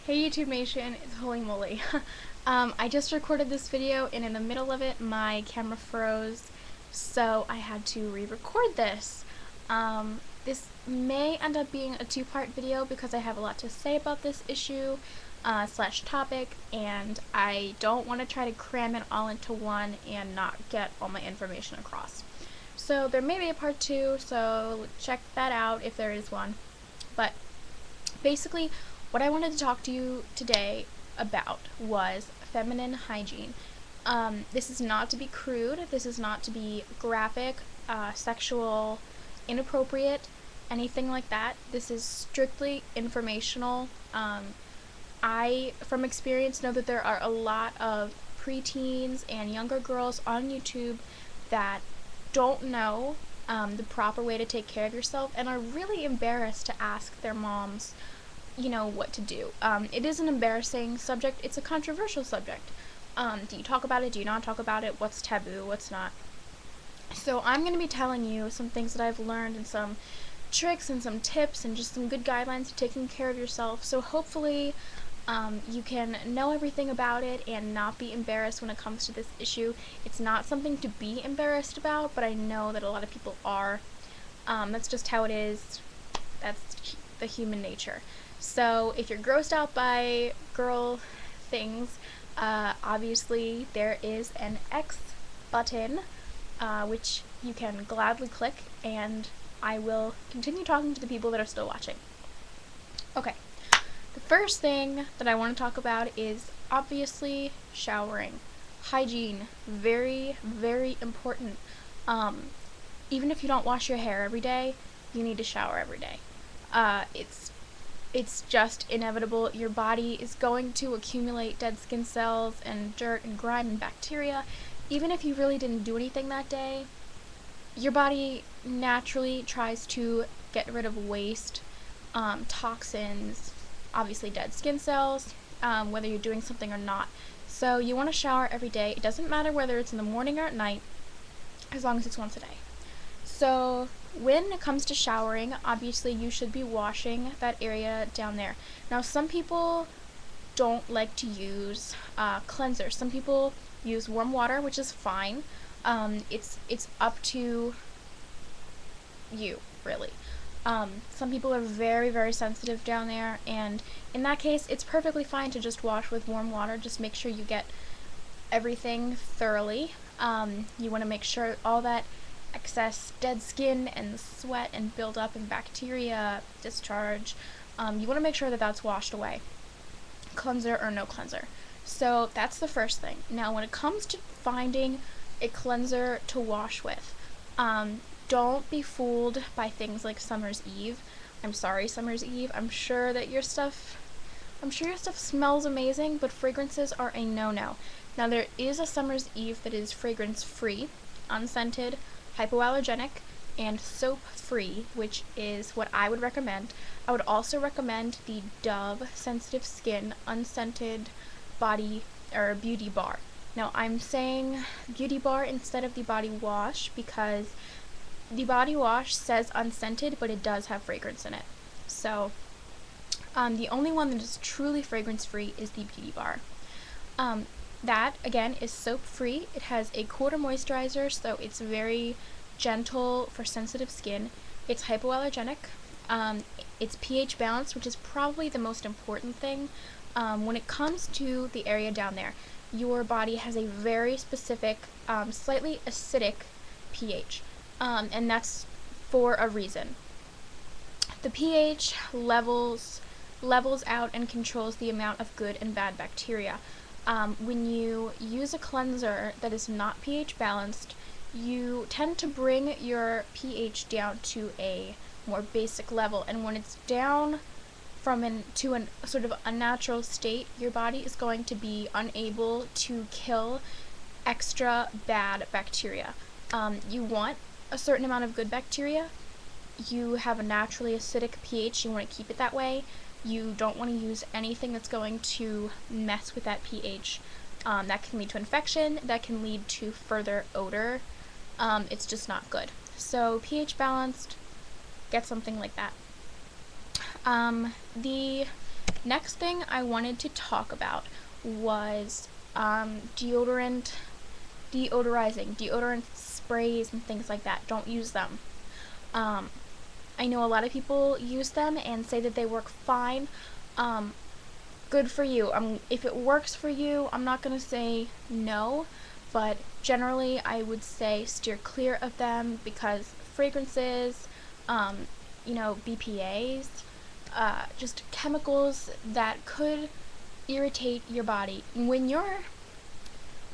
Hey YouTube Nation, it's Holy Moly. I just recorded this video and in the middle of it my camera froze, so I had to re-record this. This may end up being a two-part video because I have a lot to say about this issue slash topic, and I don't want to try to cram it all into one and not get all my information across. So there may be a part two, so check that out if there is one. But basically, what I wanted to talk to you today about was feminine hygiene. This is not to be crude, this is not to be graphic, sexual, inappropriate, anything like that. This is strictly informational. I, from experience, know that there are a lot of preteens and younger girls on YouTube that don't know the proper way to take care of yourself and are really embarrassed to ask their moms what to do. It is an embarrassing subject. It's a controversial subject. Do you talk about it? Do you not talk about it? What's taboo? What's not? So I'm going to be telling you some things that I've learned and some tricks and some tips and just some good guidelines to taking care of yourself. So hopefully you can know everything about it and not be embarrassed when it comes to this issue. It's not something to be embarrassed about, but I know that a lot of people are. That's just how it is. That's the human nature. So if you're grossed out by girl things, obviously there is an X button, which you can gladly click, and I will continue talking to the people that are still watching. Okay, the first thing that I want to talk about is obviously showering. Hygiene, very, very important. Even if you don't wash your hair every day, you need to shower every day. It's just inevitable. Your body is going to accumulate dead skin cells and dirt and grime and bacteria. Even if you really didn't do anything that day, your body naturally tries to get rid of waste, toxins, obviously dead skin cells, whether you're doing something or not. So you want to shower every day. It doesn't matter whether it's in the morning or at night, as long as it's once a day. So when it comes to showering, obviously you should be washing that area down there. Now some people don't like to use cleansers. Some people use warm water, which is fine. It's up to you, really. Some people are very, very sensitive down there, and in that case it's perfectly fine to just wash with warm water. Just make sure you get everything thoroughly. You want to make sure all that excess dead skin and sweat and buildup and bacteria discharge, you want to make sure that that's washed away, cleanser or no cleanser. So that's the first thing. Now when it comes to finding a cleanser to wash with, don't be fooled by things like Summer's Eve. I'm sorry, Summer's Eve. I'm sure your stuff smells amazing, but fragrances are a no-no. Now there is a Summer's Eve that is fragrance free, unscented, hypoallergenic, and soap-free, which is what I would recommend. I would also recommend the Dove Sensitive Skin Unscented Body or Beauty Bar. Now I'm saying Beauty Bar instead of the body wash because the body wash says unscented, but it does have fragrance in it. So the only one that is truly fragrance-free is the Beauty Bar. That, again, is soap-free. It has a quarter moisturizer, so it's very gentle for sensitive skin. It's hypoallergenic. It's pH balanced, which is probably the most important thing. When it comes to the area down there, your body has a very specific, slightly acidic pH, and that's for a reason. The pH levels out and controls the amount of good and bad bacteria. When you use a cleanser that is not pH balanced, you tend to bring your pH down to a more basic level, and when it's down to a sort of unnatural state, your body is going to be unable to kill extra bad bacteria. You want a certain amount of good bacteria. You have a naturally acidic pH, you want to keep it that way. You don't want to use anything that's going to mess with that pH. That can lead to infection, that can lead to further odor. It's just not good. So pH balanced, get something like that. The Next thing I wanted to talk about was deodorizing, deodorant sprays and things like that. Don't use them. Um, I know a lot of people use them and say that they work fine. Um, Good for you. If it works for you, I'm not going to say no, but generally I would say steer clear of them because fragrances, um, BPAs, just chemicals that could irritate your body. When you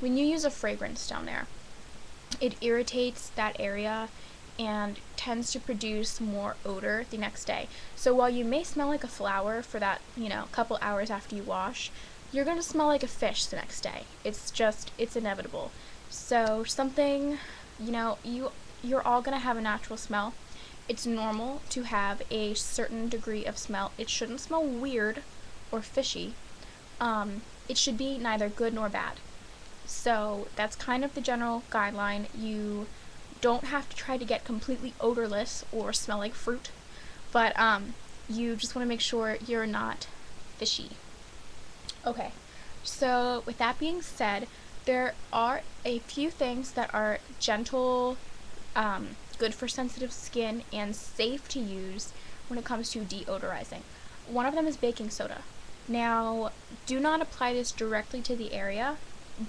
use a fragrance down there, it irritates that area and tends to produce more odor the next day. So while you may smell like a flower for that, couple hours after you wash, you're going to smell like a fish the next day. It's inevitable. So something, you're all going to have a natural smell. It's normal to have a certain degree of smell. It shouldn't smell weird or fishy. It should be neither good nor bad. So that's kind of the general guideline. You don't have to try to get completely odorless or smell like fruit, but you just want to make sure you're not fishy. Okay, so with that being said, there are a few things that are gentle, good for sensitive skin, and safe to use when it comes to deodorizing. One of them is baking soda. Now, do not apply this directly to the area,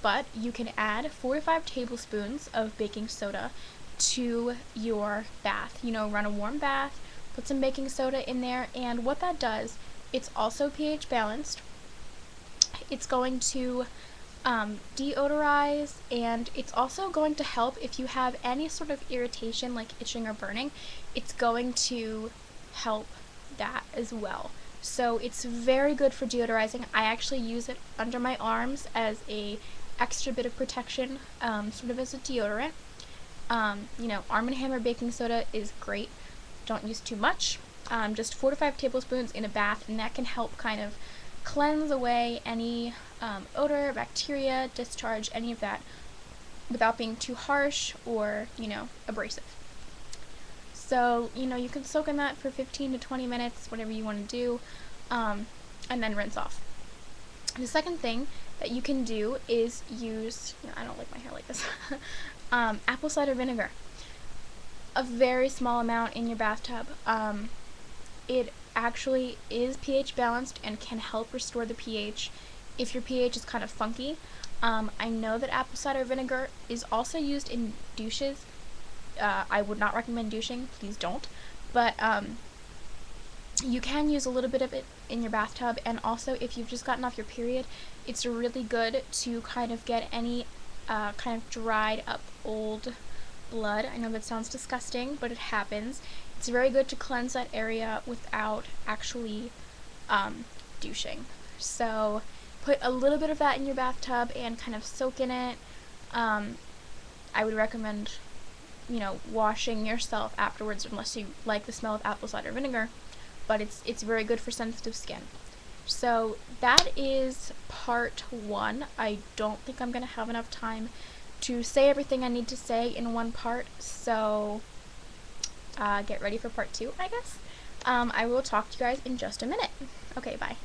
but you can add 4 to 5 tablespoons of baking soda to your bath. Run a warm bath, put some baking soda in there, and what that does, it's also pH balanced. It's going to deodorize, and it's also going to help if you have any sort of irritation like itching or burning. It's going to help that as well. So it's very good for deodorizing. I actually use it under my arms as a extra bit of protection, sort of as a deodorant. Arm & Hammer baking soda is great. Don't use too much. Just 4 to 5 tablespoons in a bath, and that can help kind of cleanse away any odor, bacteria, discharge, any of that without being too harsh or, abrasive. So, you can soak in that for 15 to 20 minutes, whatever you want to do, and then rinse off. The second thing that you can do is use, I don't like my hair like this, apple cider vinegar. A very small amount in your bathtub. It actually is pH balanced and can help restore the pH if your pH is kind of funky. I know that apple cider vinegar is also used in douches. I would not recommend douching, please don't. But you can use a little bit of it in your bathtub, and also if you've just gotten off your period, it's really good to kind of get any kind of dried up old blood. I know that sounds disgusting, but it happens. It's very good to cleanse that area without actually douching. So put a little bit of that in your bathtub and kind of soak in it. I would recommend, washing yourself afterwards unless you like the smell of apple cider vinegar, but it's very good for sensitive skin. So that is part 1. I don't think I'm going to have enough time to say everything I need to say in one part, so get ready for part 2, I guess. I will talk to you guys in just a minute. Okay, bye.